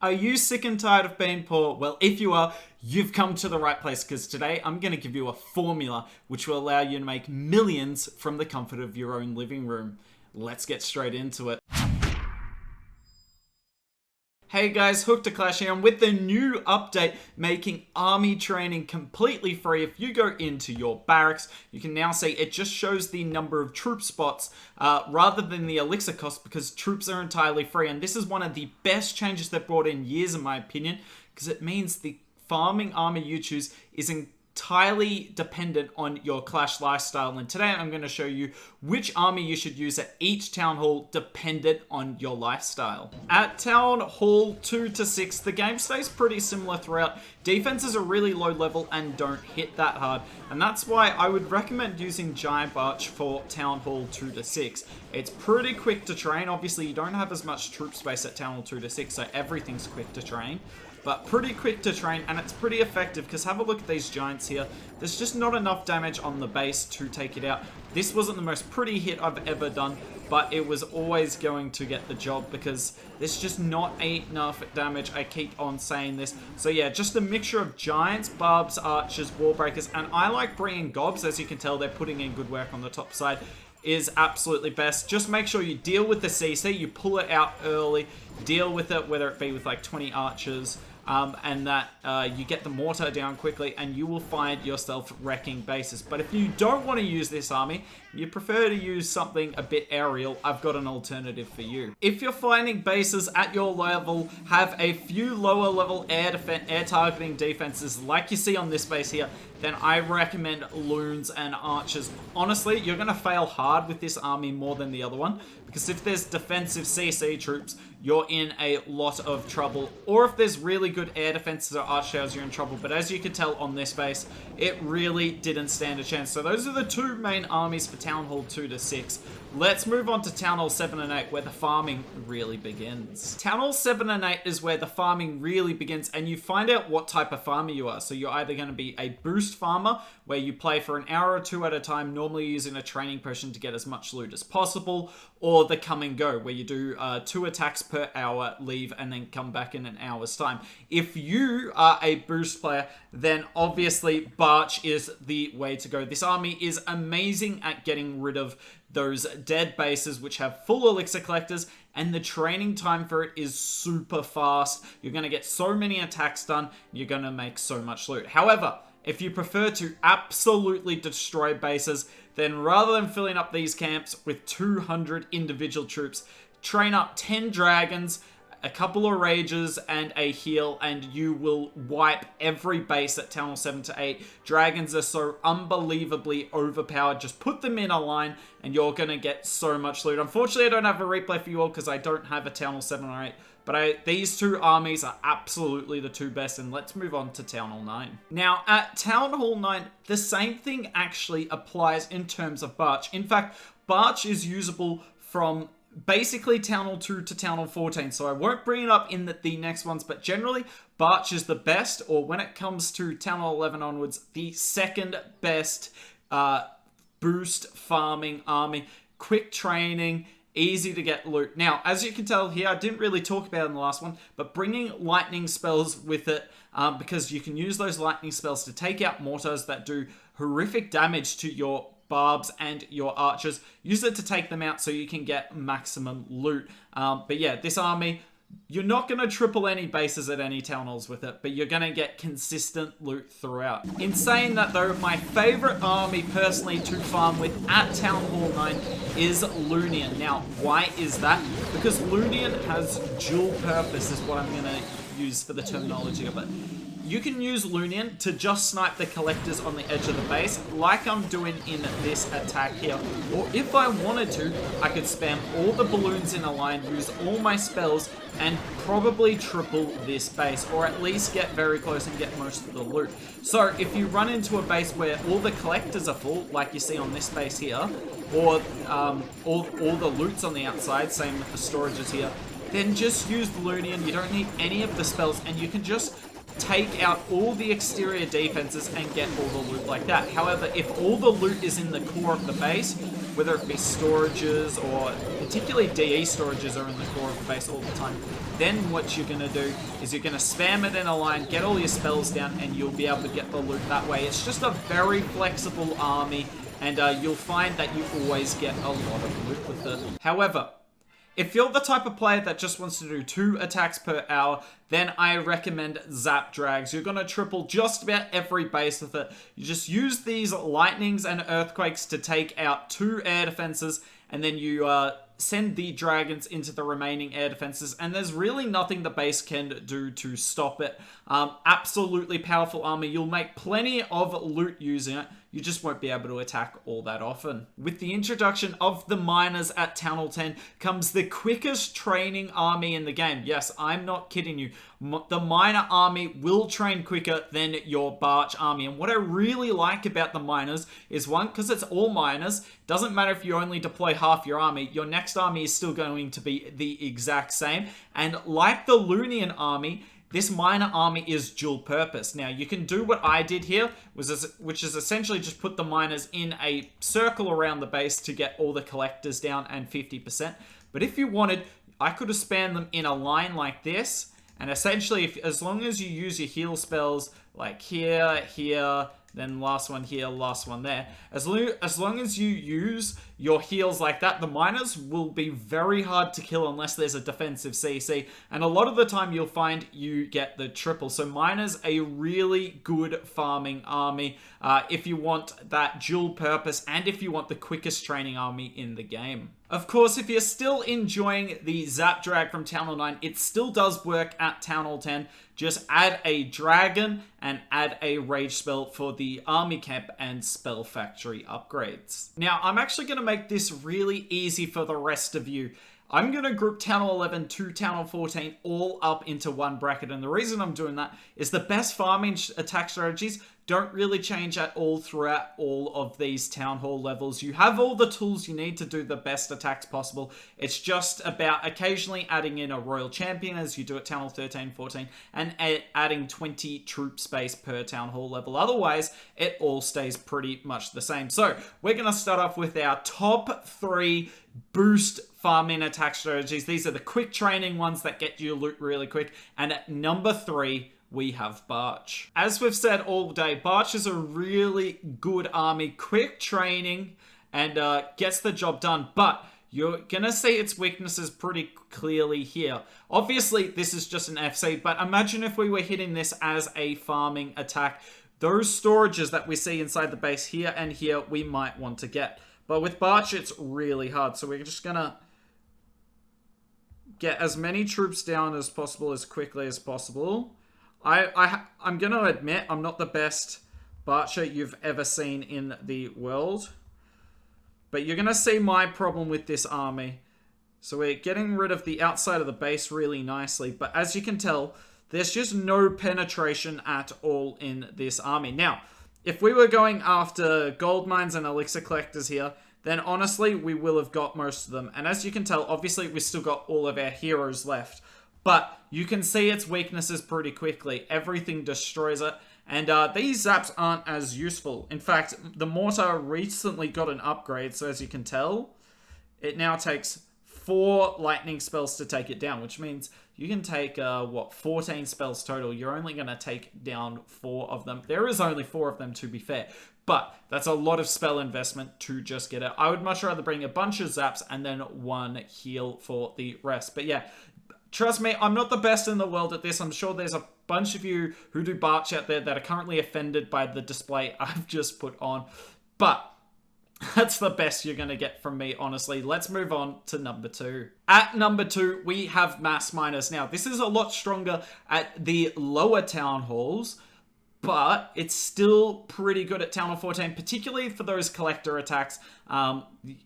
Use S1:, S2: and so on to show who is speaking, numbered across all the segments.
S1: Are you sick and tired of being poor? Well, if you are, you've come to the right place because today I'm going to give you a formula which will allow you to make millions from the comfort of your own living room. Let's get straight into it. Hey guys, Hook to Clash here, and with the new update making army training completely free, if you go into your barracks, you can now see it just shows the number of troop spots rather than the elixir cost, because troops are entirely free. And this is one of the best changes they've brought in years, in my opinion, because it means the farming army you choose is entirely dependent on your Clash lifestyle. And today I'm going to show you which army you should use at each town hall dependent on your lifestyle. At town hall 2 to 6, the game stays pretty similar throughout. Defenses are really low level and don't hit that hard, and that's why I would recommend using Giant Arch for town hall 2 to 6. It's pretty quick to train. Obviously you don't have as much troop space at town hall 2 to 6, so everything's quick to train. But pretty quick to train, and it's pretty effective because have a look at these giants here. There's just not enough damage on the base to take it out. This wasn't the most pretty hit I've ever done, but it was always going to get the job because there's just not enough damage. I keep on saying this. So yeah, just a mixture of giants, barbs, archers, wall breakers, and I like bringing gobs. As you can tell, they're putting in good work on the top side. Is absolutely best. Just make sure you deal with the CC, you pull it out early, deal with it, whether it be with like 20 archers, and that you get the mortar down quickly, and you will find yourself wrecking bases. But if you don't want to use this army, you prefer to use something a bit aerial, I've got an alternative for you. If you're finding bases at your level have a few lower level air targeting defenses like you see on this base here, then I recommend loons and archers. Honestly, you're going to fail hard with this army more than the other one, because if there's defensive CC troops, you're in a lot of trouble. Or if there's really good air defenses or arch towers, you're in trouble. But as you can tell on this base, it really didn't stand a chance. So those are the two main armies for Town Hall 2 to 6. Let's move on to Town Hall 7 and 8, where the farming really begins. Town Hall 7 and 8 is where the farming really begins, and you find out what type of farmer you are. So you're either going to be a boost farmer, where you play for an hour or two at a time, normally using a training potion to get as much loot as possible, or the come and go, where you do 2 attacks per hour, leave, and then come back in an hour's time. If you are a boost player, then obviously Barch is the way to go. This army is amazing at getting rid of those dead bases which have full elixir collectors, and the training time for it is super fast. You're going to get so many attacks done, you're going to make so much loot. However, if you prefer to absolutely destroy bases, then rather than filling up these camps with 200 individual troops, train up 10 dragons, a couple of rages, and a heal, and you will wipe every base at Town Hall 7 to 8. Dragons are so unbelievably overpowered. Just put them in a line, and you're going to get so much loot. Unfortunately, I don't have a replay for you all because I don't have a Town Hall 7 or 8. But these two armies are absolutely the two best, and let's move on to Town Hall 9. Now, at Town Hall 9, the same thing actually applies in terms of Barch. In fact, Barch is usable from basically Town Hall 2 to Town Hall 14, so I won't bring it up in the next ones, but generally, Barch is the best, or when it comes to Town Hall 11 onwards, the second best boost farming army. Quick training, easy to get loot. Now, as you can tell here, I didn't really talk about it in the last one, but bringing lightning spells with it, because you can use those lightning spells to take out mortars that do horrific damage to your barbs and your archers. Use it to take them out so you can get maximum loot. But yeah, this army, you're not going to triple any bases at any town halls with it, but you're going to get consistent loot throughout. In saying that though, my favorite army personally to farm with at Town Hall 9 is Lunian. Now, why is that? Because Lunian has dual purpose, is what I'm going to use for the terminology of it. You can use Lunian to just snipe the collectors on the edge of the base, like I'm doing in this attack here. Or if I wanted to, I could spam all the balloons in a line, use all my spells, and probably triple this base, or at least get very close and get most of the loot. So if you run into a base where all the collectors are full, like you see on this base here, or all the loot's on the outside, same with the storages here, then just use the Lunian. You don't need any of the spells, and you can just take out all the exterior defenses and get all the loot like that. However, if all the loot is in the core of the base, whether it be storages or particularly DE storages are in the core of the base all the time, then what you're going to do is you're going to spam it in a line, get all your spells down, and you'll be able to get the loot that way. It's just a very flexible army, and you'll find that you always get a lot of loot with it. However, if you're the type of player that just wants to do 2 attacks per hour, then I recommend Zap Drags. You're going to triple just about every base with it. You just use these lightnings and earthquakes to take out 2 air defenses, and then you send the dragons into the remaining air defenses, and there's really nothing the base can do to stop it. Absolutely powerful army. You'll make plenty of loot using it. You just won't be able to attack all that often. With the introduction of the miners at Town Hall 10 comes the quickest training army in the game. Yes, I'm not kidding you. The miner army will train quicker than your Barch army. And what I really like about the miners is, one, because it's all miners, doesn't matter if you only deploy half your army, your next army is still going to be the exact same. And like the Lunian army, this miner army is dual purpose. Now, you can do what I did here, which is essentially just put the miners in a circle around the base to get all the collectors down and 50%. But if you wanted, I could have spanned them in a line like this. And essentially, as long as you use your heal spells like here, here, then last one here, last one there. As long as you use your heals like that, the miners will be very hard to kill unless there's a defensive CC. And a lot of the time you'll find you get the triple. So miners, a really good farming army if you want that dual purpose and if you want the quickest training army in the game. Of course, if you're still enjoying the Zap Drag from Town Hall 9, it still does work at Town Hall 10. Just add a dragon and add a rage spell for the army camp and spell factory upgrades. Now, I'm actually going to make this really easy for the rest of you. I'm going to group Town Hall 11 to Town Hall 14 all up into one bracket. And the reason I'm doing that is the best farming attack strategies don't really change at all throughout all of these Town Hall levels. You have all the tools you need to do the best attacks possible. It's just about occasionally adding in a Royal Champion as you do at Town Hall 13, 14, and adding 20 troop space per Town Hall level. Otherwise, it all stays pretty much the same. So, we're going to start off with our top 3 boost farming attack strategies. These are the quick training ones that get you loot really quick. And at number 3, we have Barch. As we've said all day, Barch is a really good army, quick training, and gets the job done. But you're going to see its weaknesses pretty clearly here. Obviously, this is just an FC, but imagine if we were hitting this as a farming attack. Those storages that we see inside the base here and here, we might want to get. But with Barch, it's really hard. So we're just going to get as many troops down as possible, as quickly as possible. I'm going to admit I'm not the best Barcher you've ever seen in the world. But you're going to see my problem with this army. So we're getting rid of the outside of the base really nicely. But as you can tell, there's just no penetration at all in this army. Now, if we were going after gold mines and elixir collectors here, then honestly, we will have got most of them. And as you can tell, obviously, we've still got all of our heroes left. But you can see its weaknesses pretty quickly. Everything destroys it. And these zaps aren't as useful. In fact, the mortar recently got an upgrade. So as you can tell, it now takes 4 lightning spells to take it down. Which means you can take, 14 spells total. You're only going to take down 4 of them. There is only 4 of them, to be fair. But that's a lot of spell investment to just get it. I would much rather bring a bunch of zaps and then 1 heal for the rest. But yeah, trust me, I'm not the best in the world at this. I'm sure there's a bunch of you who do Barch out there that are currently offended by the display I've just put on. But that's the best you're going to get from me, honestly. Let's move on to number 2. At number 2, we have Mass Miners. Now, this is a lot stronger at the lower town halls, but it's still pretty good at Town Hall 14, particularly for those collector attacks.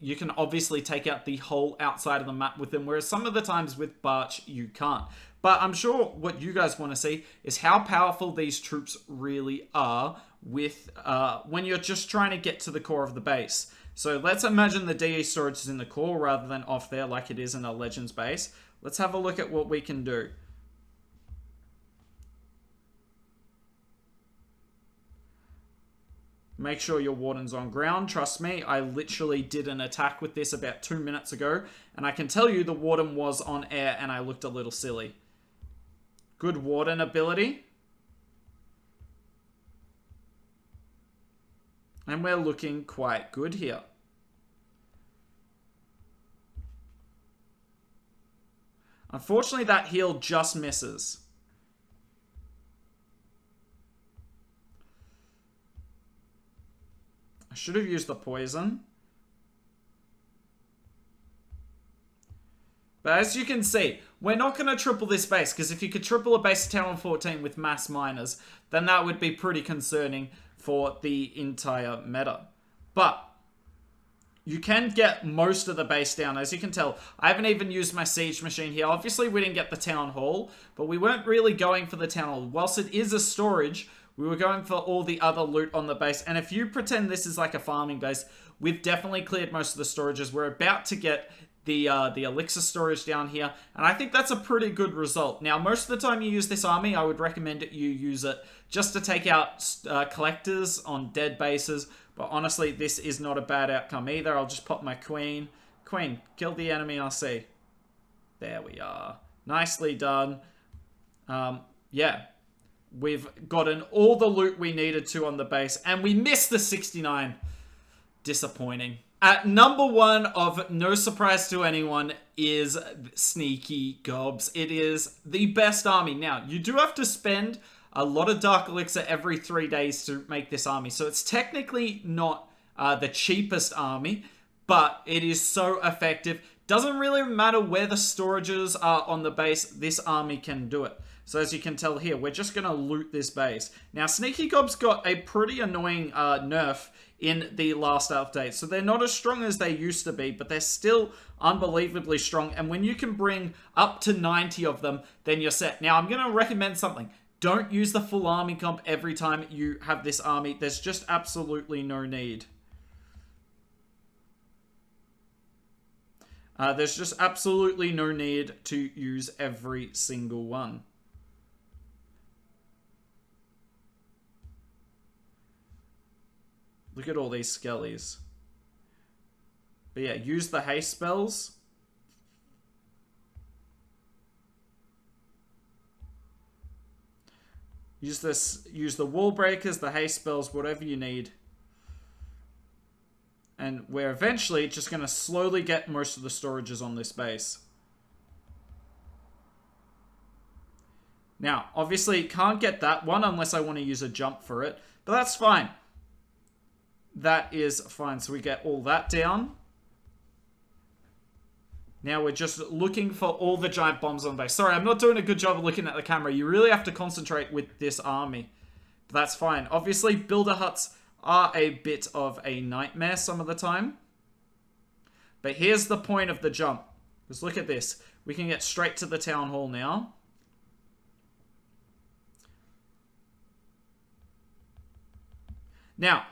S1: You can obviously take out the whole outside of the map with them, whereas some of the times with Barch, you can't. But I'm sure what you guys want to see is how powerful these troops really are with when you're just trying to get to the core of the base. So let's imagine the DE storage is in the core rather than off there like it is in a Legends base. Let's have a look at what we can do. Make sure your warden's on ground. Trust me, I literally did an attack with this about 2 minutes ago, and I can tell you the warden was on air and I looked a little silly. Good warden ability. And we're looking quite good here. Unfortunately, that heal just misses. I should have used the poison. But as you can see, we're not going to triple this base, because if you could triple a base Town 14 with mass miners, then that would be pretty concerning for the entire meta. But you can get most of the base down. As you can tell, I haven't even used my siege machine here. Obviously, we didn't get the town hall, but we weren't really going for the town hall. Whilst it is a storage, we were going for all the other loot on the base. And if you pretend this is like a farming base, we've definitely cleared most of the storages. We're about to get the elixir storage down here, and I think that's a pretty good result. Now, most of the time you use this army, I would recommend that you use it just to take out collectors on dead bases, but honestly, this is not a bad outcome either. I'll just pop my queen. Queen, kill the enemy RC. There we are. Nicely done. Yeah. We've gotten all the loot we needed to on the base, and we missed the 69. Disappointing. At number 1, of no surprise to anyone, is Sneaky Gobs. It is the best army. Now, you do have to spend a lot of Dark Elixir every 3 days to make this army, so it's technically not the cheapest army, but it is so effective. Doesn't really matter where the storages are on the base, this army can do it. So as you can tell here, we're just going to loot this base. Now, Sneaky Gobs got a pretty annoying nerf in the last update. So they're not as strong as they used to be, but they're still unbelievably strong. And when you can bring up to 90 of them, then you're set. Now, I'm going to recommend something. Don't use the full army comp every time you have this army. There's just absolutely no need. There's just absolutely no need to use every single one. Look at all these skellies. But yeah, use the haste spells. Use the wall breakers, the haste spells, whatever you need. And we're eventually just going to slowly get most of the storages on this base. Now, obviously, can't get that one unless I want to use a jump for it. But that's fine. That is fine. So we get all that down. Now we're just looking for all the giant bombs on base. Sorry, I'm not doing a good job of looking at the camera. You really have to concentrate with this army. But that's fine. Obviously, builder huts are a bit of a nightmare some of the time. But here's the point of the jump. Just look at this. We can get straight to the town hall now. Now,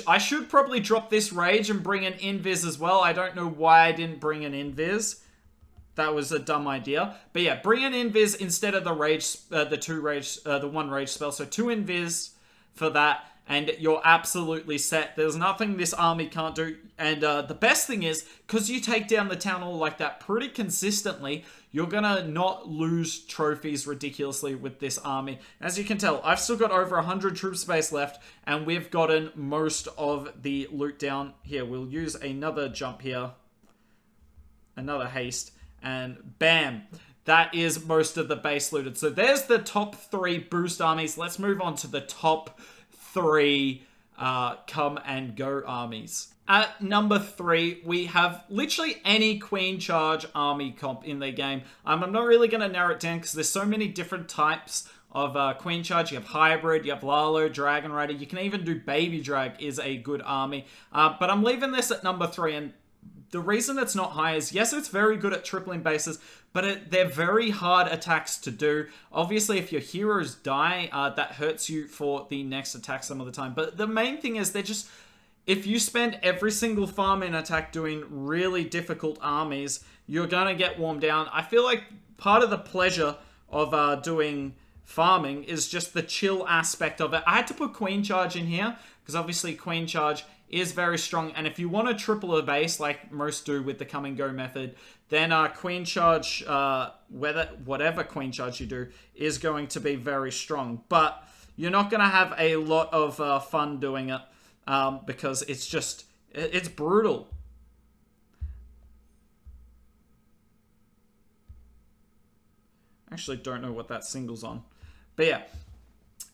S1: I should probably drop this rage and bring an invis as well. I don't know why I didn't bring an invis. That was a dumb idea. But yeah, bring an invis instead of the rage, the one rage spell. So 2 invis for that, and you're absolutely set. There's nothing this army can't do. And the best thing is, because you take down the town hall like that pretty consistently, you're gonna not lose trophies ridiculously with this army. As you can tell, I've still got over 100 troop space left, and we've gotten most of the loot down here. We'll use another jump here. Another haste. And bam! That is most of the base looted. So there's the top 3 boost armies. Let's move on to the top 3 come and go armies. At number 3, we have literally any Queen Charge army comp in the game. I'm not really going to narrow it down because there's so many different types of Queen Charge. You have Hybrid, you have Lalo, Dragon Rider. You can even do Baby Drag is a good army. But I'm leaving this at number 3, and the reason it's not high is, yes, it's very good at tripling bases, but they're very hard attacks to do. Obviously, if your heroes die, that hurts you for the next attack some of the time. But the main thing is, they're just... If you spend every single farming attack doing really difficult armies, you're going to get worn down. I feel like part of the pleasure of doing farming is just the chill aspect of it. I had to put Queen Charge in here because obviously Queen Charge is very strong, and if you want to triple a base like most do with the come and go method, then Queen Charge, whatever Queen Charge you do, is going to be very strong. But you're not going to have a lot of fun doing it because it's brutal. Actually, don't know what that single's on. But yeah,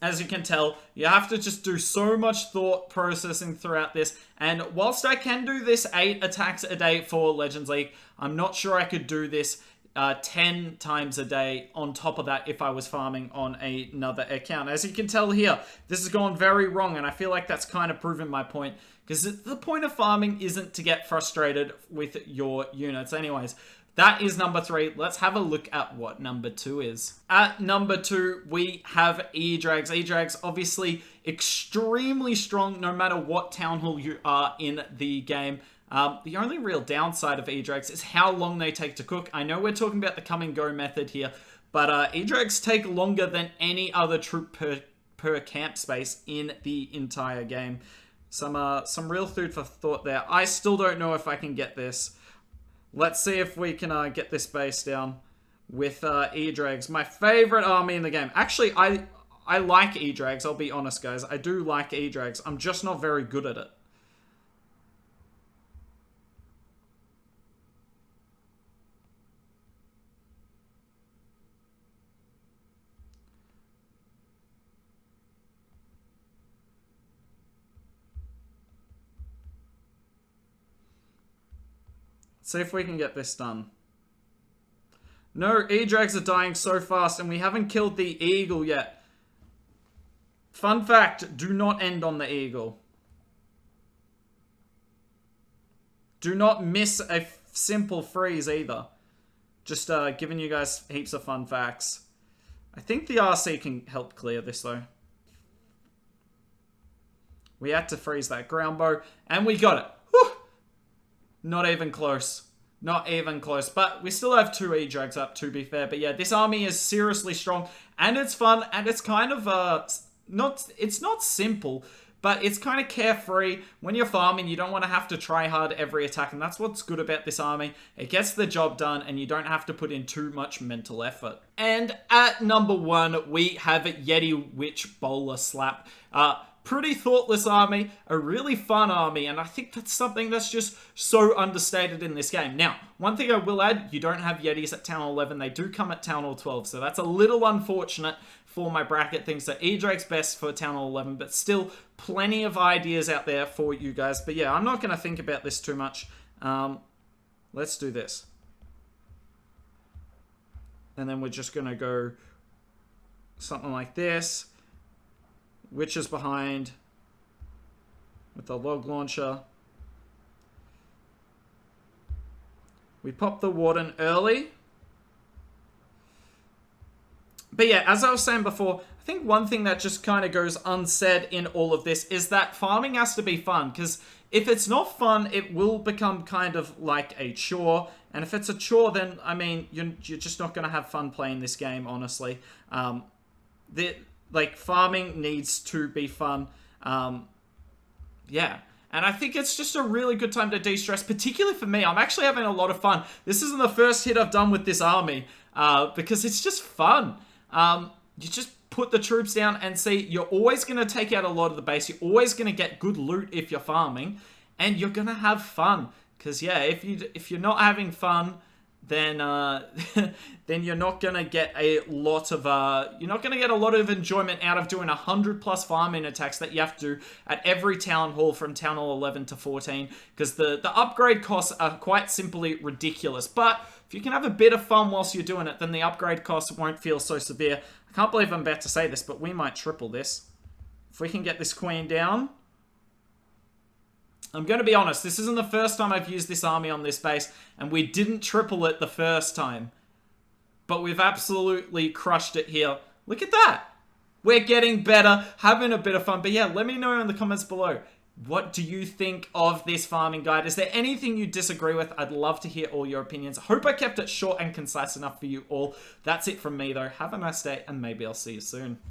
S1: as you can tell, you have to just do so much thought processing throughout this. And whilst I can do this 8 attacks a day for Legends League, I'm not sure I could do this 10 times a day on top of that if I was farming on another account. As you can tell here, this has gone very wrong, and I feel like that's kind of proven my point, because the point of farming isn't to get frustrated with your units. Anyways, that is number 3. Let's have a look at what number 2 is. At number 2, we have E-Drags. E-Drags, obviously, extremely strong no matter what Town Hall you are in the game. The only real downside of E-Drags is how long they take to cook. I know we're talking about the come and go method here, but E-Drags take longer than any other troop per camp space in the entire game. Some real food for thought there. I still don't know if I can get this. Let's see if we can get this base down with E-Drags. My favorite army in the game. Actually, I like E-Drags, I'll be honest, guys. I do like E-Drags. I'm just not very good at it. See if we can get this done. No, E-Drags are dying so fast, and we haven't killed the Eagle yet. Fun fact, do not end on the Eagle. Do not miss a simple freeze either. Just giving you guys heaps of fun facts. I think the RC can help clear this, though. We had to freeze that ground bow, and we got it. Whew! Not even close. Not even close. But we still have 2 E-Drags up, to be fair. But yeah, this army is seriously strong. And it's fun. And it's kind of, it's not simple. But it's kind of carefree. When you're farming, you don't want to have to try hard every attack. And that's what's good about this army. It gets the job done. And you don't have to put in too much mental effort. And at number 1, we have Yeti Witch Bowler Slap. Pretty thoughtless army, a really fun army, and I think that's something that's just so understated in this game. Now, one thing I will add, you don't have Yetis at Town Hall 11, they do come at Town Hall 12, so that's a little unfortunate for my bracket thing. So E-Drag's best for Town Hall 11, but still plenty of ideas out there for you guys. But yeah, I'm not going to think about this too much. Let's do this. And then we're just going to go something like this. Witch is behind with the log launcher. We pop the Warden early. But yeah, as I was saying before, I think one thing that just kind of goes unsaid in all of this is that farming has to be fun. Because if it's not fun, it will become kind of like a chore. And if it's a chore, then, I mean, you're just not going to have fun playing this game, honestly. Like, farming needs to be fun. Yeah. And I think it's just a really good time to de-stress, particularly for me. I'm actually having a lot of fun. This isn't the first hit I've done with this army, because it's just fun. You just put the troops down and see, you're always going to take out a lot of the base. You're always going to get good loot if you're farming, and you're going to have fun. Because, yeah, if you're not having fun, then then you're not gonna get a lot of enjoyment out of doing 100+ farming attacks that you have to do at every town hall from Town Hall 11 to 14, because the upgrade costs are quite simply ridiculous. But if you can have a bit of fun whilst you're doing it, then the upgrade costs won't feel so severe. I can't believe I'm about to say this, but we might triple this if we can get this queen down. I'm going to be honest, this isn't the first time I've used this army on this base, and we didn't triple it the first time. But we've absolutely crushed it here. Look at that! We're getting better, having a bit of fun. But yeah, let me know in the comments below. What do you think of this farming guide? Is there anything you disagree with? I'd love to hear all your opinions. I hope I kept it short and concise enough for you all. That's it from me, though. Have a nice day, and maybe I'll see you soon.